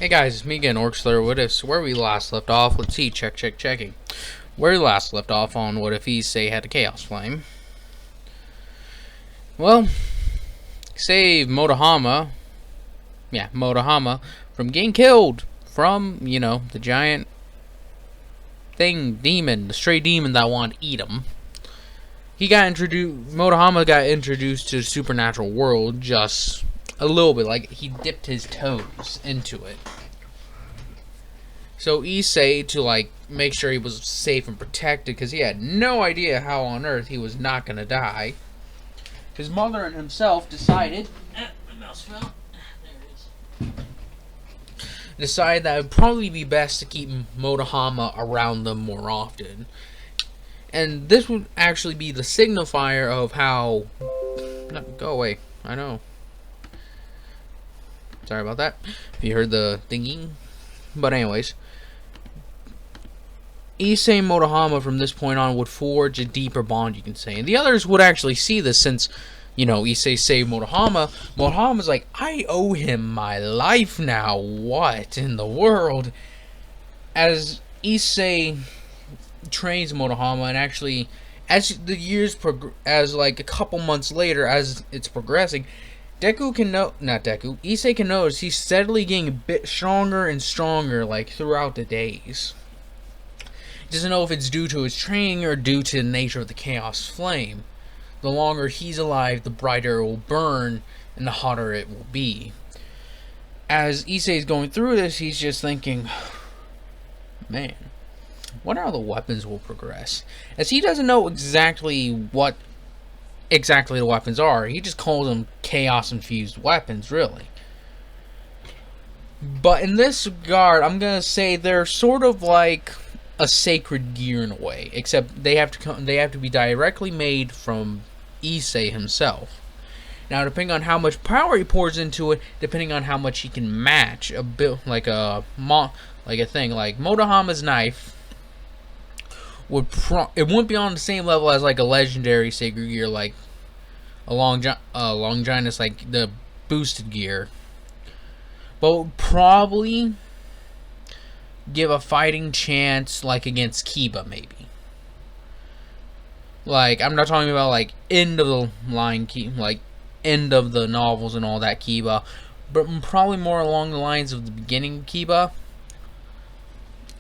Hey guys, it's me again, Orkslayer. What Ifs. Where we last left off, let's see, checking. Where we last left off on what if Issei had a Chaos Flame. Well, save Motohama, from getting killed from, the giant demon, the stray demon that wanted to eat him. Motohama got introduced to the supernatural world just a little bit, like he dipped his toes into it. So Issei, to make sure he was safe and protected, because he had no idea how on earth he was not going to die, his mother and himself decided, my mouse fell. There it is. Decided that it would probably be best to keep Motohama around them more often. And this would actually be the signifier of how... Go away. I know. Sorry about that. If you heard the dinging. But anyways. Issei and Motohama from this point on would forge a deeper bond, you can say. And the others would actually see this since, Issei saved Motohama. Motohama's like, I owe him my life now. What in the world? As Issei trains Motohama, and actually, as the years a couple months later, as it's progressing, Issei can notice he's steadily getting a bit stronger and stronger, throughout the days. He doesn't know if it's due to his training or due to the nature of the Chaos Flame. The longer he's alive, the brighter it will burn, and the hotter it will be. As Issei is going through this, he's just thinking, man, what how the weapons will progress? As he doesn't know exactly what the weapons are. He just calls them chaos-infused weapons, really. But in this regard, I'm going to say they're sort of like a sacred gear in a way, except they have to be directly made from Issei himself. Now, depending on how much power he pours into it, depending on how much he can match a bit, like Motohama's knife it wouldn't be on the same level as a legendary sacred gear, like a Longinus, like the boosted gear, but would probably give a fighting chance against Kiba, maybe. I'm not talking about end of the line end of the novels and all that Kiba, but probably more along the lines of the beginning Kiba.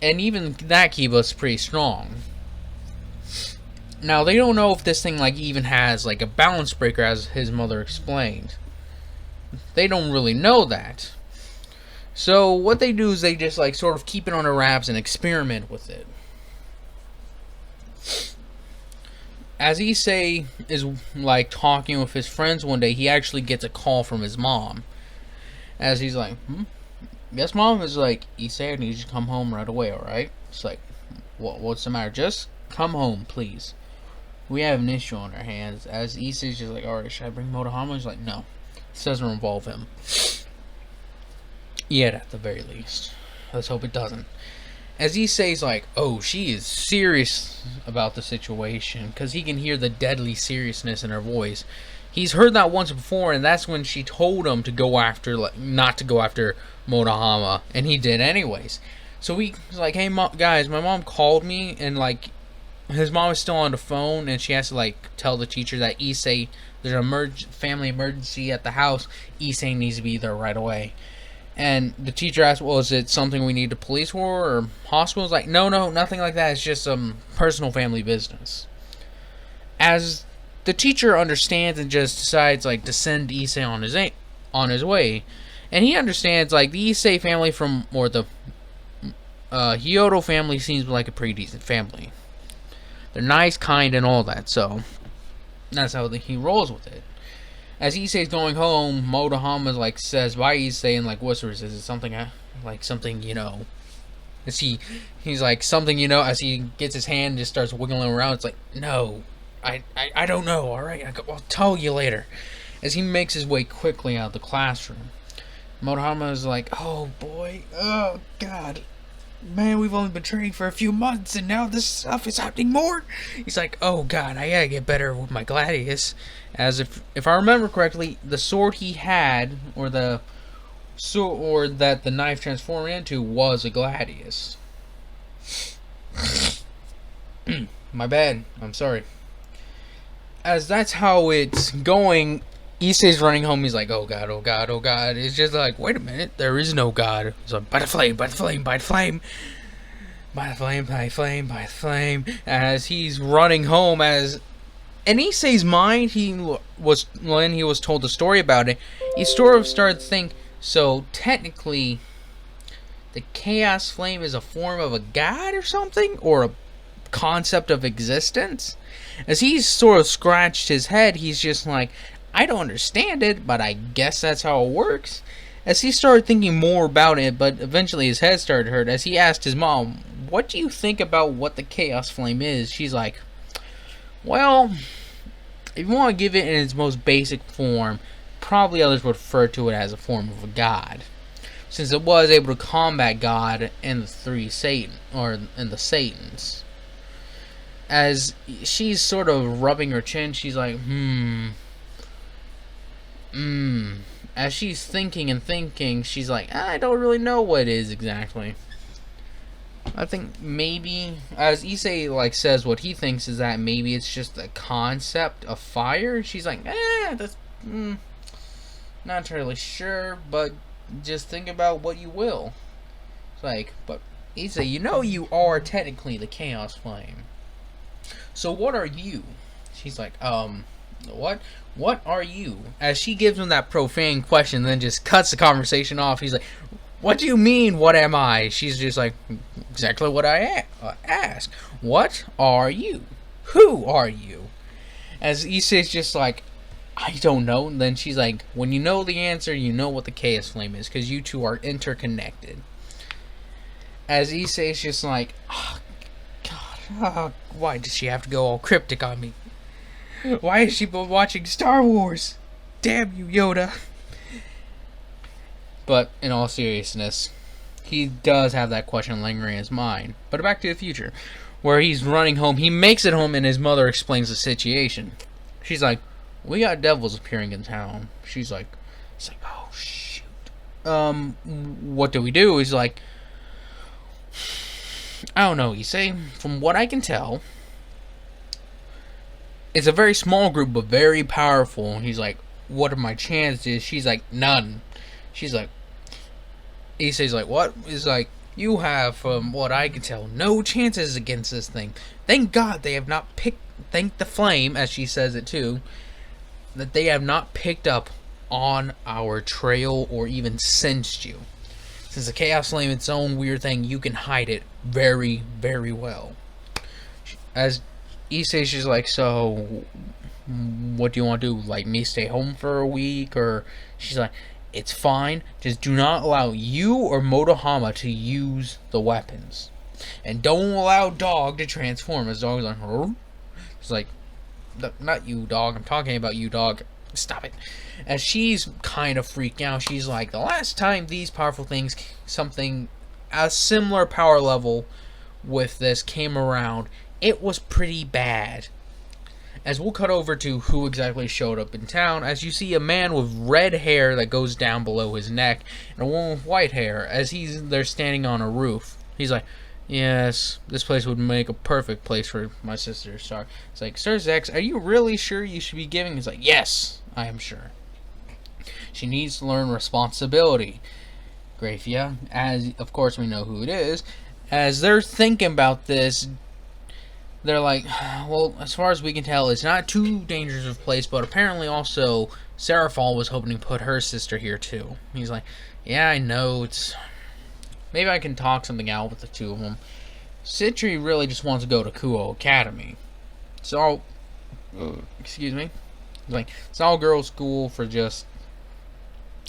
And even that Kiba is pretty strong. Now, they don't know if this thing even has a balance breaker, as his mother explained. They don't really know that. So what they do is they just sort of keep it on their wraps and experiment with it. As Issei is talking with his friends one day, he actually gets a call from his mom. As he's like, yes, Mom? Is Issei, I need you to come home right away, alright? It's what's the matter? Just come home, please. We have an issue on our hands. As Issei's just alright, should I bring Motohama? He's like, no. This doesn't involve him. Yet, at the very least. Let's hope it doesn't. As Issei's oh, she is serious about the situation, because he can hear the deadly seriousness in her voice. He's heard that once before, and that's when she told him to go after, not to go after Motohama, and he did anyways. So he's like, hey, guys, my mom called me, and his mom is still on the phone, and she has to tell the teacher that Issei, there's a family emergency at the house. Issei needs to be there right away. And the teacher asked, well, is it something we need the police for or hospitals? No, nothing like that. It's just some personal family business. As the teacher understands and just decides to send Issei on his way, and he understands the Issei family or the Hyodo family seems like a pretty decent family. They're nice, kind, and all that, so that's how he rolls with it. As Issei's going home, Motohama says bye Issei and whispers, is it something something Is he's something as he gets his hand and just starts wiggling around. It's no, I don't know, alright, I'll tell you later. As he makes his way quickly out of the classroom, Motohama is oh boy, oh god, man, we've only been training for a few months and now this stuff is happening more. He's oh god, I gotta get better with my gladius. As if I remember correctly, the sword he had, or the sword that the knife transformed into was a gladius. My bad. I'm sorry. As that's how it's going, Issei's running home. He's like, oh god, oh god, oh god. It's just like, wait a minute, there is no god. He's like, by the flame, by the flame, by the flame. By the flame, by the flame, by the flame. As he's running home, as in Issei's mind, when he was told the story about it, he sort of started to think, so technically, the chaos flame is a form of a god or something? Or a concept of existence? As he's sort of scratched his head, he's just like, I don't understand it, but I guess that's how it works. As he started thinking more about it, but eventually his head started to hurt, as he asked his mom, what do you think about what the chaos flame is? She's like, well, if you want to give it in its most basic form, probably others would refer to it as a form of a god, since it was able to combat God and the three Satan, or in the Satans. As she's sort of rubbing her chin, she's like, As she's thinking and thinking, she's like, I don't really know what it is exactly. I think maybe, as Issei like says, what he thinks is that maybe it's just a concept of fire. She's like, that's not entirely sure, but just think about what you will. It's like, but Issei, you are technically the chaos flame. So what are you? She's like, what? What are you? As she gives him that profane question, then just cuts the conversation off. He's like, what do you mean, what am I? She's just like, exactly what I ask. What are you? Who are you? As Issei's just like, I don't know. And then she's like, when you know the answer, you know what the chaos flame is, because you two are interconnected. As Issei's just like, oh, God, why does she have to go all cryptic on me? Why is she watching Star Wars? Damn you, Yoda. But in all seriousness, he does have that question lingering in his mind. But Back to the Future, where he's running home, he makes it home and his mother explains the situation. She's like, we got devils appearing in town. She's like, oh shoot. What do we do? He's like, I don't know, Issei. From what I can tell, it's a very small group, but very powerful. And he's like, what are my chances? She's like, none. She's like, Issei's like, what? He's like, you have, from what I can tell, no chances against this thing. Thank God they have not thank the flame, as she says it too, that they have not picked up on our trail or even sensed you. Since the chaos flame is its own weird thing, you can hide it very, very well. As Issei, she's like, so what do you want to do? Like, me stay home for a week? Or she's like, it's fine. Just do not allow you or Motohama to use the weapons. And don't allow Dog to transform. As Dog's like, huh? It's like, not you, Dog. I'm talking about you, Dog. Stop it. As she's kind of freaked out, she's like, the last time these powerful things, something a similar power level with this came around, it was pretty bad. As we'll cut over to who exactly showed up in town, as you see a man with red hair that goes down below his neck, and a woman with white hair, as they're standing on a roof. He's like, yes, this place would make a perfect place for my sister to start. It's like, Sir Zex, are you really sure you should be giving? He's like, yes, I am sure. She needs to learn responsibility. Grafia, as of course we know who it is, as they're thinking about this, they're like, well, as far as we can tell, it's not too dangerous of a place, but apparently also Seraphal was hoping to put her sister here too. He's like, yeah, I know, maybe I can talk something out with the two of them. Citri really just wants to go to Kuo Academy. It's all, excuse me, like, it's all girls' school for just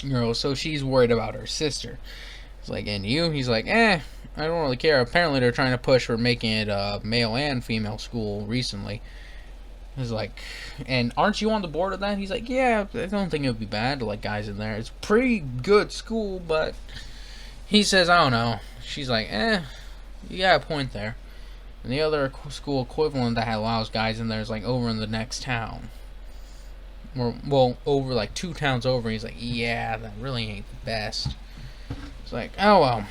girls, so she's worried about her sister. It's like, and you? He's like, I don't really care. Apparently they're trying to push for making it a male and female school recently. He's like, and aren't you on the board of that? He's like, yeah, I don't think it would be bad to let guys in there. It's a pretty good school, but he says, I don't know. She's like, you got a point there. And the other school equivalent that allows guys in there is like over in the next town. well, over like 2 towns over. He's like, yeah, that really ain't the best. It's like, oh well,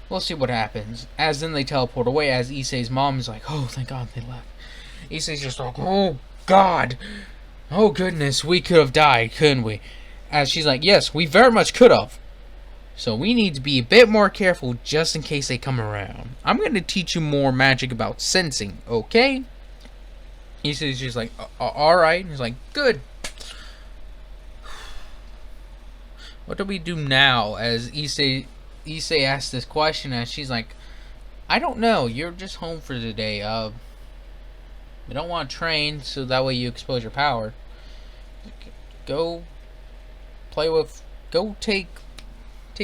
we'll see what happens. As then they teleport away. As Issei's mom is like, oh, thank God they left. Issei's just like, oh God, oh goodness, we could have died, couldn't we? As she's like, yes, we very much could have. So we need to be a bit more careful just in case they come around. I'm going to teach you more magic about sensing, okay? Issei's just like, alright. He's like, good. What do we do now? As Issei asks this question, and she's like, I don't know. You're just home for the day. We don't want to train, so that way you expose your power. Go play with. Go take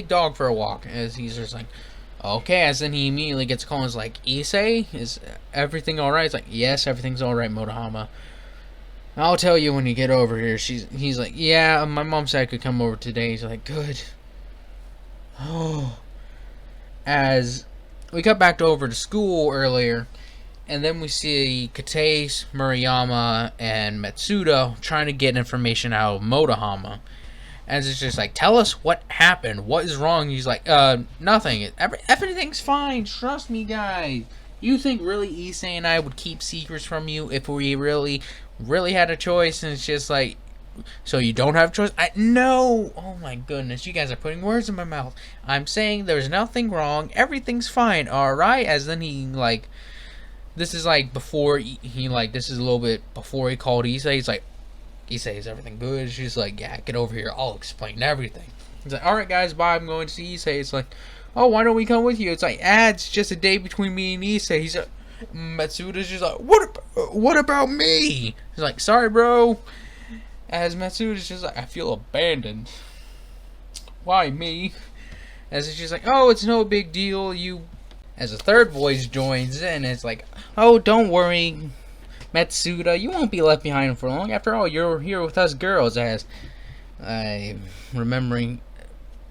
dog for a walk. As he's just like, okay. As then he immediately gets a call and is like, Issei, is everything alright? It's like, yes, everything's alright, Motohama. I'll tell you when you get over here. He's like, yeah, my mom said I could come over today. He's like, good. Oh. As we cut back over to school earlier, and then we see Katase, Murayama, and Matsuda trying to get information out of Motohama. And it's just like, tell us what happened. What is wrong? He's like, nothing. Everything's fine. Trust me, guys. You think really Issei and I would keep secrets from you if we really had a choice? And it's just like, so you don't have a choice? No. Oh my goodness. You guys are putting words in my mouth. I'm saying there's nothing wrong. Everything's fine. Alright? As then he, like, this is like before he like, this is a little bit before he called Issei. He's like, Issei, is everything good? She's like, yeah, get over here. I'll explain everything. He's like, alright guys, bye. I'm going to see Issei. It's like, oh, why don't we come with you? It's like, it's just a day between me and Issei. He's like, Matsuda's just like, what about me? He's like, sorry, bro. As Matsuda's just like, I feel abandoned. Why me? As it's just like, oh, it's no big deal. As a third voice joins in, it's like, oh, don't worry, Matsuda, you won't be left behind for long. After all, you're here with us girls. As I'm remembering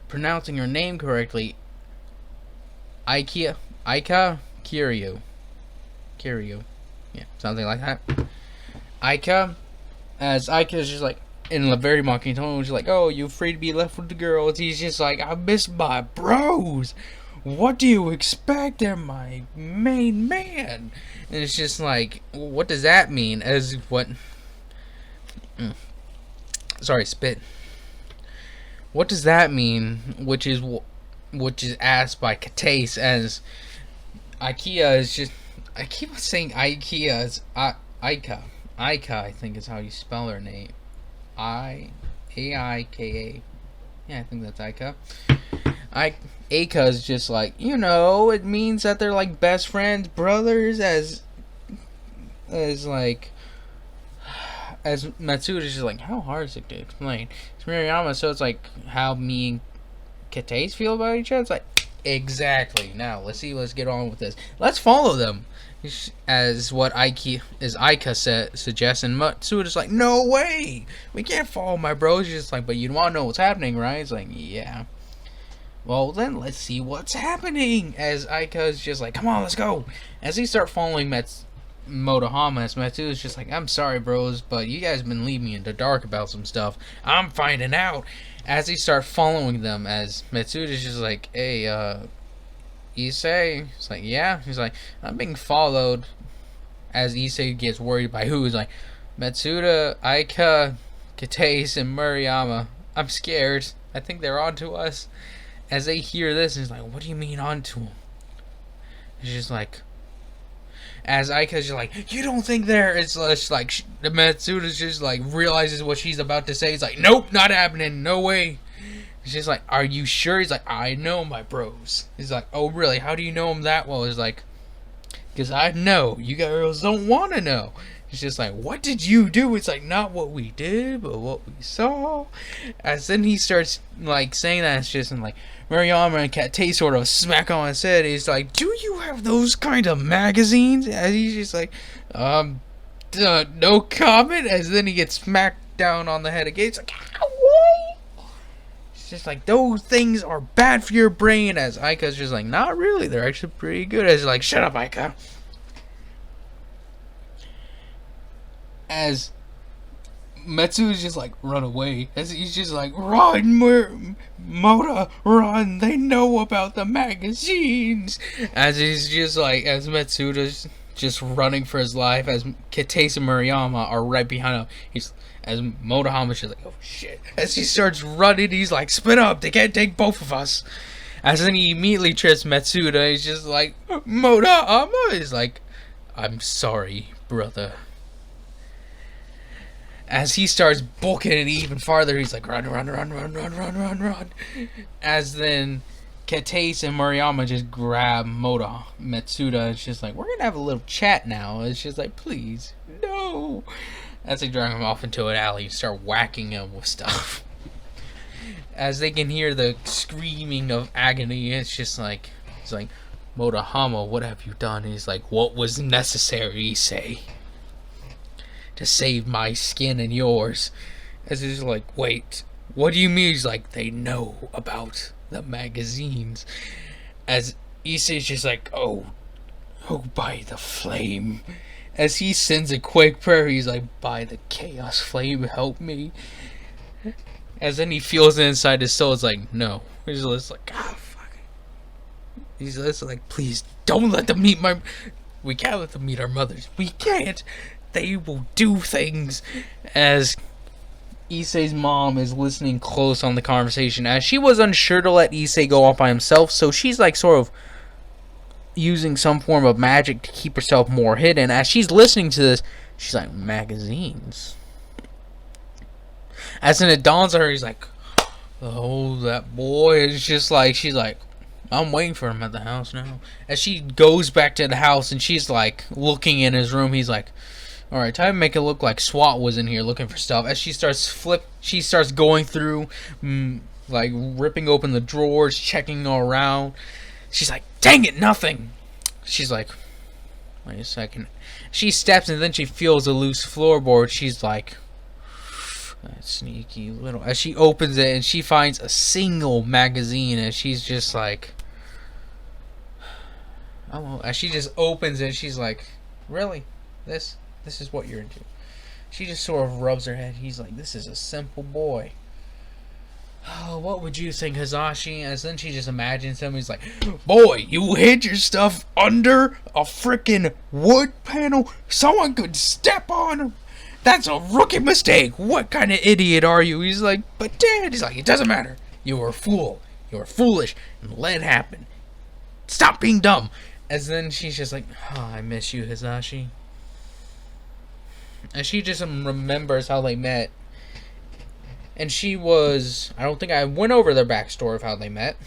pronouncing her name correctly, Aika Kiryu, yeah, something like that. Aika, as Aika is just like, in a very mocking tone, she's like, oh, you're free to be left with the girls. He's just like, I miss my bros. What do you expect? They're my main man. And it's just like, what does that mean? As what? Sorry, spit. What does that mean? Which is asked by Katase. As IKEA is just, I keep on saying IKEA as Aika. Aika, I think is how you spell her name. Aika. Yeah, I think that's Aika. Aika is just like, it means that they're like best friends, brothers, as Matsuda is just like, how hard is it to explain? It's Murayama, so it's like how me and Katase feel about each other. It's like, exactly. Now let's get on with this. Let's follow them. As what Aika suggests, and Matsuda's like, no way, we can't follow my bros. She's just like, but you want to know what's happening, right? It's like, yeah. Well, then let's see what's happening. As Aika's just like, come on, let's go. As he start following Motohama, as Matsuda's just like, I'm sorry, bros, but you guys have been leaving me in the dark about some stuff. I'm finding out. As he start following them, as Matsuda's just like, hey, Issei? It's like, yeah. He's like, I'm being followed. As Issei gets worried by who. He's like, Matsuda, Aika, Katase, and Murayama. I'm scared. I think they're onto us. As they hear this, he's like, what do you mean onto them? It's just like, as Aika's just like, you don't think they're, it's just like, Matsuda's just like, realizes what she's about to say. He's like, nope, not happening, no way. She's like, are you sure? He's like, I know my bros. He's like, oh really, how do you know them that well? He's like, because I know, you girls don't want to know. He's just like, what did you do? It's like, not what we did, but what we saw. As then he starts like saying that, it's just like, Murayama and Katase sort of smack on his head. He's like, do you have those kind of magazines? And he's just like, no comment. As then he gets smacked down on the head again. It's like, what? It's just like, those things are bad for your brain. As Aika's just like, not really. They're actually pretty good. As like, shut up, Aika. As Matsuda's just like, run away. As he's just like, run, Mota, run. They know about the magazines. As he's just like, as Matsuda's just running for his life, as Kitase and Murayama are right behind him. As Motohama's just like, oh shit. As he starts running, he's like, split up. They can't take both of us. As then he immediately trips Matsuda. He's just like, Motohama. He's like, I'm sorry, brother. As he starts booking it even farther, he's like, run. As then Kitase and Murayama just grab Matsuda. It's just like, we're gonna have a little chat now. It's just like, please, no. As they drag him off into an alley and start whacking him with stuff. As they can hear the screaming of agony, it's just like, it's like, Motohama, what have you done? He's like, what was necessary, Issei, to save my skin and yours? As he's like, wait, what do you mean? He's like, they know about the magazines. As Issei's just like, oh, by the flame. As he sends a quick prayer, he's like, by the chaos flame, help me. As then he feels it inside his soul, it's like, no. He's just like, ah, fuck. He's just like, please, don't let them meet we can't let them meet our mothers. We can't. They will do things. As Issei's mom is listening close on the conversation, as she was unsure to let Issei go off by himself, so she's like sort of using some form of magic to keep herself more hidden. As she's listening to this, she's like, magazines. As then it dawns on her, he's like, oh, that boy is just like, she's like, I'm waiting for him at the house now. As she goes back to the house and she's like looking in his room, he's like, alright, time to make it look like SWAT was in here looking for stuff. As she starts going through, like ripping open the drawers, checking all around. She's like, dang it, nothing. She's like, wait a second. She steps and then she feels a loose floorboard. She's like, that sneaky little. As she opens it and she finds a single magazine, and she's just like, oh. As she just opens it, she's like, really? This is what you're into? She just sort of rubs her head. He's like, this is a simple boy. Oh, what would you think, Hisashi? As then she just imagines him. He's like, boy, you hid your stuff under a freaking wood panel. Someone could step on him. That's a rookie mistake. What kind of idiot are you? He's like, but Dad. He's like, it doesn't matter. You were a fool. You were foolish. And let it happen. Stop being dumb. As then she's just like, oh, I miss you, Hisashi. And she just remembers how they met. And she was, I don't think I went over their backstory of how they met.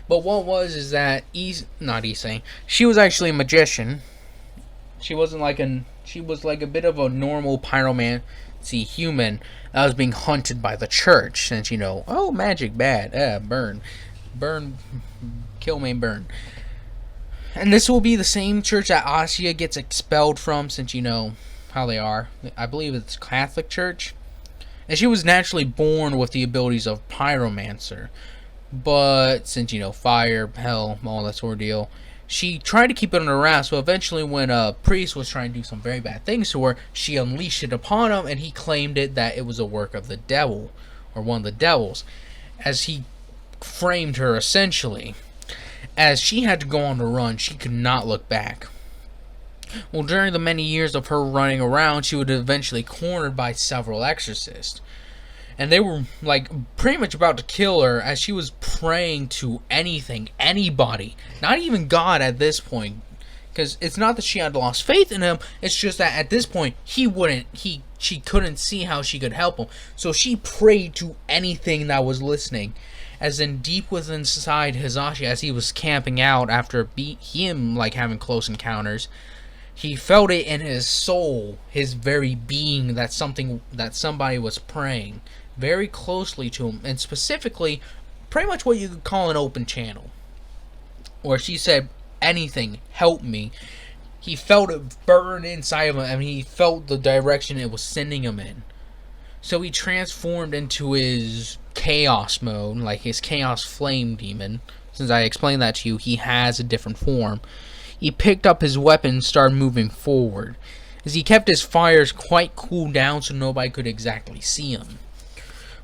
But what was is that not Issei. She was actually a magician. She wasn't like she was like a bit of a normal pyromancy human that was being hunted by the church. Since, you know, oh, magic, bad, burn, kill, main, burn. And this will be the same church that Asya gets expelled from, since you know how they are. I believe it's Catholic church. And she was naturally born with the abilities of pyromancer. But since, you know, fire, hell, all that sort of deal, she tried to keep it under wraps. So eventually when a priest was trying to do some very bad things to her, she unleashed it upon him, and he claimed that it was a work of the devil, or one of the devils, as he framed her essentially. As she had to go on the run, she could not look back. Well, during the many years of her running around, she was eventually cornered by several exorcists. And they were, like, pretty much about to kill her as she was praying to anything, anybody. Not even God at this point. Because it's not that she had lost faith in him, it's just that at this point, she couldn't see how she could help him. So she prayed to anything that was listening. As in, deep within inside Hisashi, as he was camping out after him, like, having close encounters, he felt it in his soul, his very being, that somebody was praying very closely to him, and specifically, pretty much what you could call an open channel. Or she said, anything, help me. He felt it burn inside of him, and he felt the direction it was sending him in. So he transformed into his chaos mode, like his chaos flame demon. Since I explained that to you, he has a different form. He picked up his weapon and started moving forward. as he kept his fires quite cool down so nobody could exactly see him.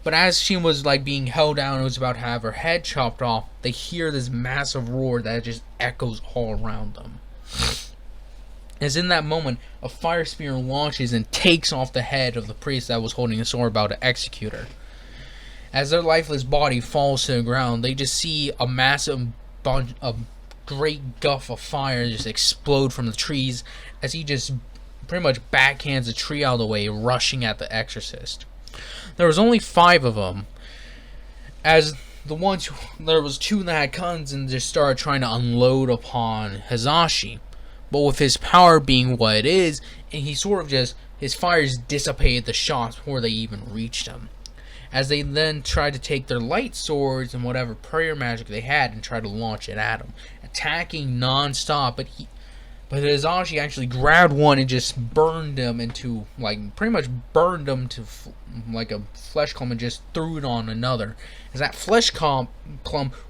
But as she was like being held down and was about to have her head chopped off, they hear this massive roar that just echoes all around them. As in that moment, a fire spear launches and takes off the head of the priest that was holding the sword about to execute her. As their lifeless body falls to the ground, they just see a massive bunch of great guff of fire just explode from the trees as he just pretty much backhands the tree out of the way, rushing at the exorcist. There was only 5 of them, as there was 2 that had guns and just started trying to unload upon Hisashi. But with his power being what it is, and he sort of just, his fires dissipated the shots before they even reached him. As they then tried to take their light swords and whatever prayer magic they had and try to launch it at him, attacking non-stop, but Hisashi actually grabbed one and just burned him into, like, pretty much burned him to, like, a flesh clump and just threw it on another. As that flesh clump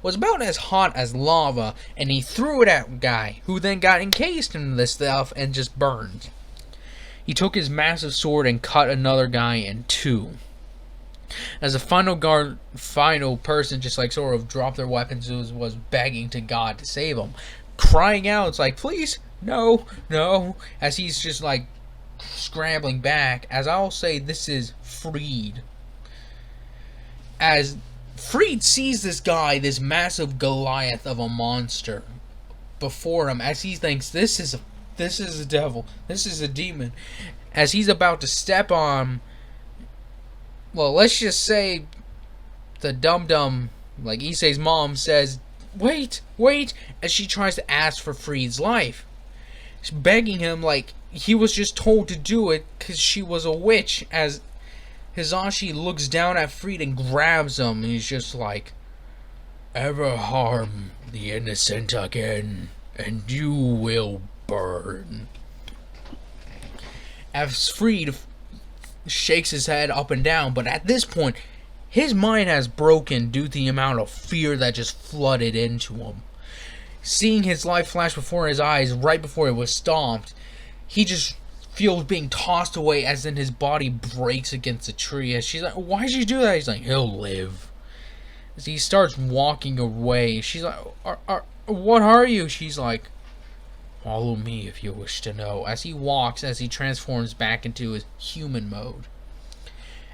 was about as hot as lava, and he threw it at a guy, who then got encased in this stuff and just burned. He took his massive sword and cut another guy in 2. As a final person just, like, sort of dropped their weapons and was begging to God to save him, crying out, it's like, please, no, no, as he's just like scrambling back. As I'll say, this is Freed. As Freed sees this guy, this massive Goliath of a monster before him, as he thinks this is a devil, this is a demon, as he's about to step on, well, let's just say the dum-dum, like Issei's mom, says, wait, as she tries to ask for Freed's life. She's begging him like he was just told to do it because she was a witch, as Hisashi looks down at Freed and grabs him, and he's just like, ever harm the innocent again, and you will burn. As Freed shakes his head up and down, but at this point, his mind has broken due to the amount of fear that just flooded into him. Seeing his life flash before his eyes right before it was stomped, he just feels being tossed away as then his body breaks against a tree. As she's like, why did you do that? He's like, he'll live. As he starts walking away, she's like, what are you? She's like, follow me if you wish to know. As he walks, as he transforms back into his human mode.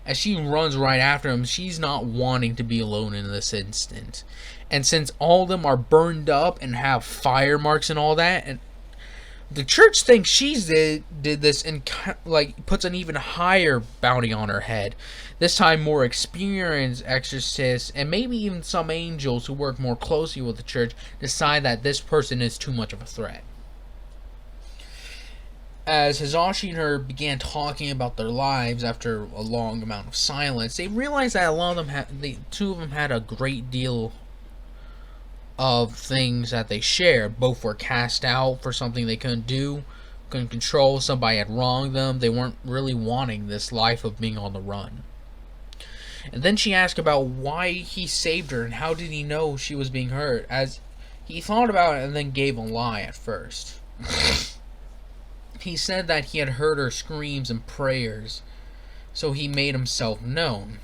As she runs right after him, she's not wanting to be alone in this instant. And since all of them are burned up and have fire marks and all that, and the church thinks she's did this and like puts an even higher bounty on her head. This time more experienced exorcists and maybe even some angels who work more closely with the church decide that this person is too much of a threat. As Hisashi and her began talking about their lives after a long amount of silence, they realized that a lot of them the 2 of them had a great deal of things that they shared. Both were cast out for something they couldn't do, couldn't control. Somebody had wronged them. They weren't really wanting this life of being on the run. And then she asked about why he saved her and how did he know she was being hurt, as he thought about it and then gave a lie at first. He said that he had heard her screams and prayers, so he made himself known.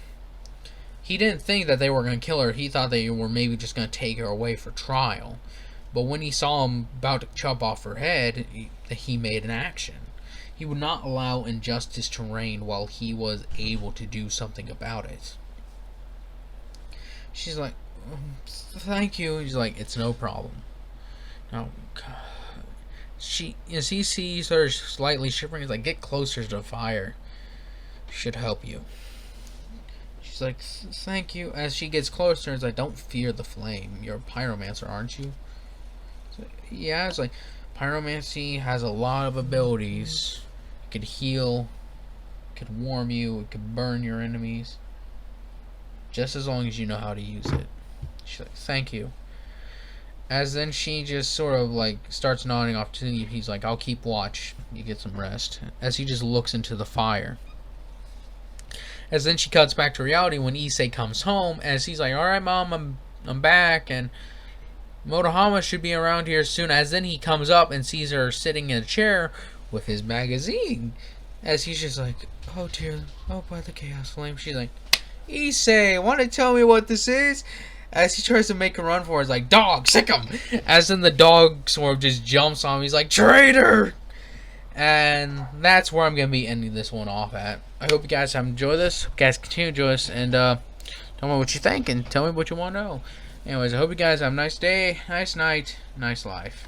He didn't think that they were going to kill her. He thought they were maybe just going to take her away for trial. But when he saw him about to chop off her head, he made an action. He would not allow injustice to reign while he was able to do something about it. She's like, thank you. He's like, it's no problem. Now, as he sees her slightly shivering, he's like, get closer to the fire. Should help you. She's like, thank you. As she gets closer, it's like, don't fear the flame. You're a pyromancer, aren't you? So, yeah, it's like, pyromancy has a lot of abilities. It could heal, it could warm you, it could burn your enemies. Just as long as you know how to use it. She's like, thank you. As then she just sort of like starts nodding off to you. He's like, I'll keep watch. You get some rest. As he just looks into the fire. As then she cuts back to reality when Issei comes home. As he's like, alright mom, I'm back. And Motohama should be around here soon. As then he comes up and sees her sitting in a chair with his magazine. As he's just like, oh dear, oh by the chaos flame. She's like, Issei, want to tell me what this is? As he tries to make a run for it, it's like, dog, sick him! As then the dog sort of just jumps on him. He's like, traitor! And that's where I'm going to be ending this one off at. I hope you guys have enjoyed this. Hope you guys continue to enjoy this. And tell me what you think and tell me what you want to know. Anyways, I hope you guys have a nice day, nice night, nice life.